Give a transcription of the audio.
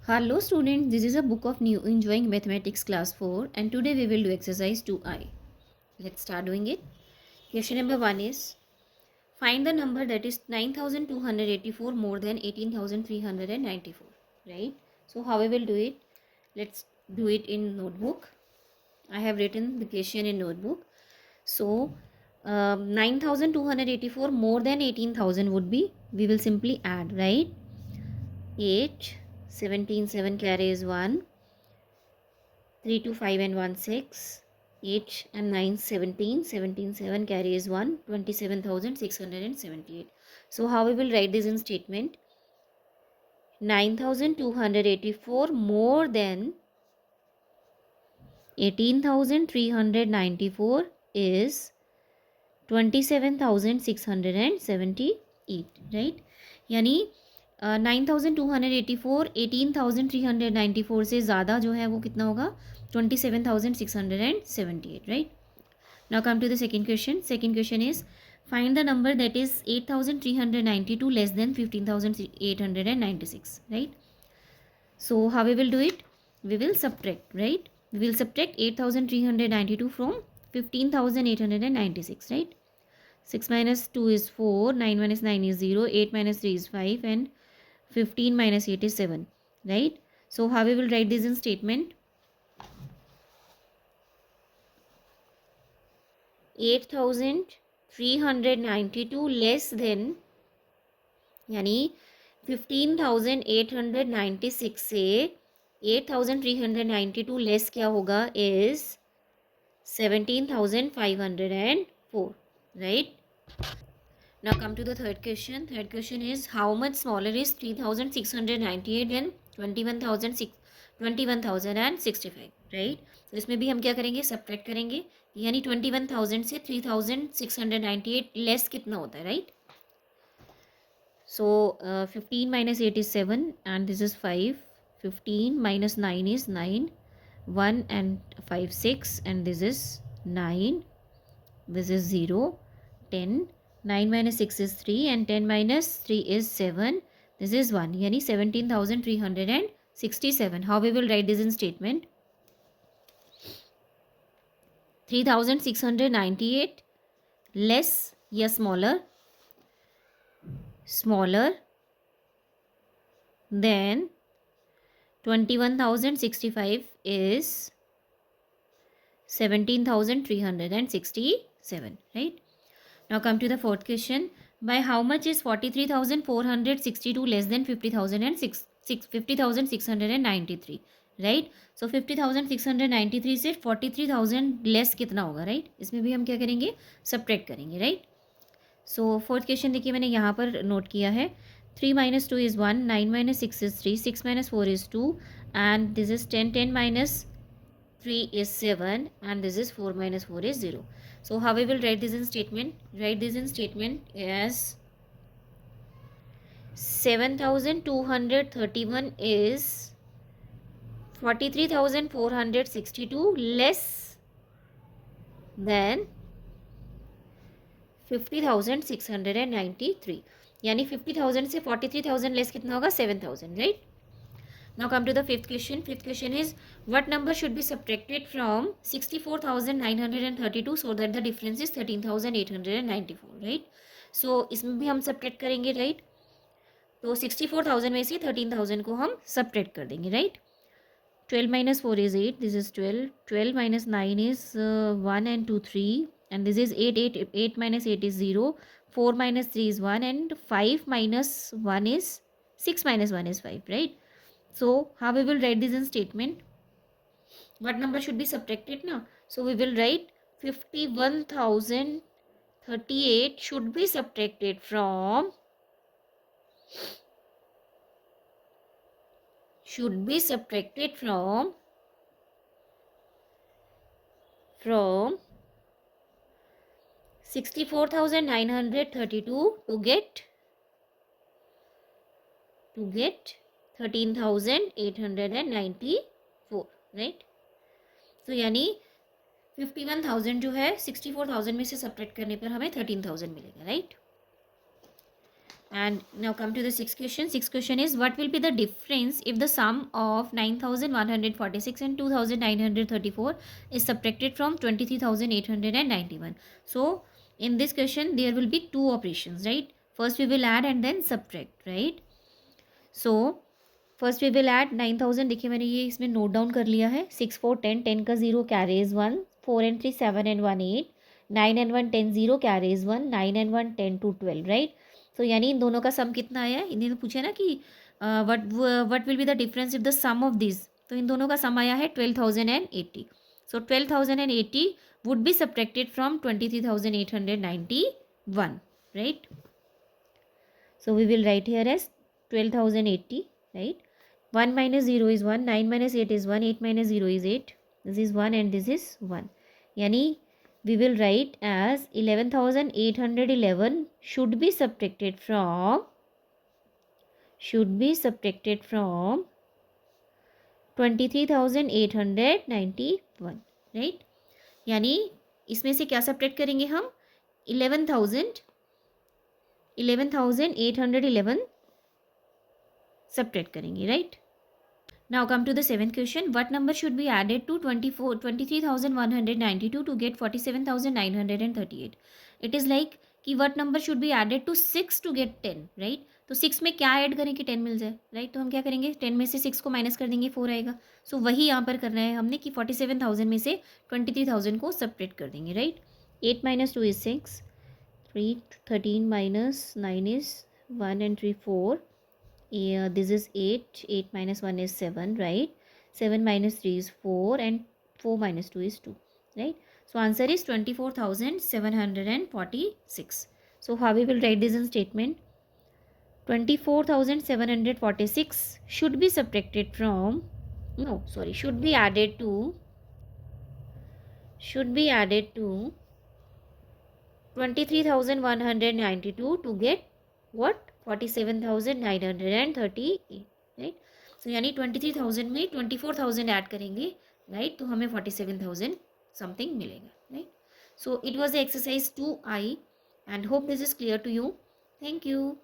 Hello students, this is a book of new enjoying mathematics class 4 and today we will do exercise 2I. Let's start doing it. Question number 1 is find the number that is 9284 more than 18394, right? So how we will do it? Let's do it in notebook. I have written the question in notebook. So 9284 more than 18,000 would be, we will simply add, right? 8, 17, 7 carries 1. 3, 2, 5 and 1, 6. 8 and 9, 17. 17, 7 carries 1, 27,678. So how we will write this in statement? 9,284 more than 18,394 is 27,678, right? यानी 9,284 18,394 से ज़्यादा जो है वो कितना होगा 27,678, right? Now come to the second question. Second question is find the number that is 8,392 less than 15,896, right? So how we will do it? We will subtract, right? We will subtract 8,392 from 15,896, right? 6 minus 2 is 4, 9 minus 9 is 0, 8 minus 3 is 5 and 15 minus 8 is 7, right? So how we will write this in statement? 8,392 less than, यानी 15,896 से 8,392 less क्या होगा is 17,504, right? Now come to the third question. Third question is how much smaller is 3,698 and 21,065, right? तो इसमें भी हम क्या करेंगे? सब्ट्रैक्ट करेंगे, यानी 21,000 से 3,698 लेस कितना होता है, right? So 15 minus 8 is 7 and this is 5. 15 minus 9 is 9. 1 and 5 6 and this is 9. This is 0. 10. 9 minus 6 is 3 and 10 minus 3 is 7. This is 1. Yani 17,367. How we will write this in statement? 3,698 less या smaller than 21,065 is 17,367, right? Now come to the fourth question. By how much is 43,462 less than 50,693, right? So 50,693 से 43,000 less कितना होगा, right? इसमें भी हम क्या करेंगे? Subtract करेंगे, right? सो फोर्थ क्वेश्चन देखिए मैंने यहाँ पर नोट किया है. 3 minus 2 is 1, 9 minus 6 is 3, 6 minus 4 is 2 and this is 10, 10 minus 3 is 7 and this is 4 minus 4 is 0. So how we will write this in statement? Write this in statement as 7,231 is 43,462 less than 50,693, यानी 50,000 से 43,000 less कितना होगा? 7,000, right? Now come to the fifth question. Fifth question is what number should be subtracted from 64,932 so that the difference is 13,894, right? So इसमें भी हम subtract करेंगे, right? तो 64,000 में से 13,000 को हम सब्ट्रैक्ट कर देंगे, right? 12 minus 4 is 8, this is 12. 12 minus 9 is 1 and 2 3 and this is 8. 8 minus 8 is 0. 4 minus 3 is 1 and 5 minus 1 is 6 minus 1 is 5, right? So how we will write this in statement? What number should be subtracted now? So we will write 51,038 should be subtracted from 64,932 to get 13,894, right? तो यानी 51,000 जो है 64,000 में से subtract करने पर हमें 13,000 मिलेगा, right? And now come to the sixth question. Sixth question is, what will be the difference if the sum of 9,146 and 2,934 is subtracted from 23,891? So in this question there will be two operations, right? First we will add and then subtract, right? So first we will add 9,000. देखिए मैंने ये इसमें note down कर लिया है. 6 4 10, 10 का 0 carries 1, 4 and 3 7 and 1 8, 9 and 1 10 0 carries 1, 9 and 1 10 2 12, right. तो यानी इन दोनों का सम कितना आया है. इन्हें तो पूछा ना कि what will be the difference if the sum of this. तो इन दोनों का सम आया है 12,080. So 12,080 would be subtracted from 23,891, right. So we will write here as 12,080, right? 1 minus 0 is 1, 9 minus 8 is 1, 8 minus 0 is 8. This is 1 and this is 1. Yani we will write as 11,811 should be subtracted from 23,891, right? यानी इसमें से क्या subtract करेंगे हम. 11,811 subtract करेंगे, right. Now come to the seventh question. What number should be added to 23,192 to get 47,938. It is like कि what number should be added to 6 to get 10, right. तो 6 में क्या ऐड करें कि 10 मिल जाए, राइट. तो हम क्या करेंगे, 10 में से 6 को माइनस कर देंगे, 4 आएगा. सो वही यहाँ पर करना है हमने कि 47,000 में से 23,000 को सब्ट्रैक्ट कर देंगे, right. 8 minus 2 is 6. 3 13 minus 9 is 1 and 3 4. This is 8. 8 minus 1 is 7, right. 7 minus 3 is 4 and 4 minus 2 is 2, right. So answer is 24,746. So how we will write this in statement. 24,746 should be subtracted from, no sorry, should be added to 23,192 to get what, 47,938, right. So यानी 23,000 में 24,000 add करेंगे, right. तो हमें 47,000 something मिलेगा, right. So it was the exercise 2I and hope this is clear to you. Thank you.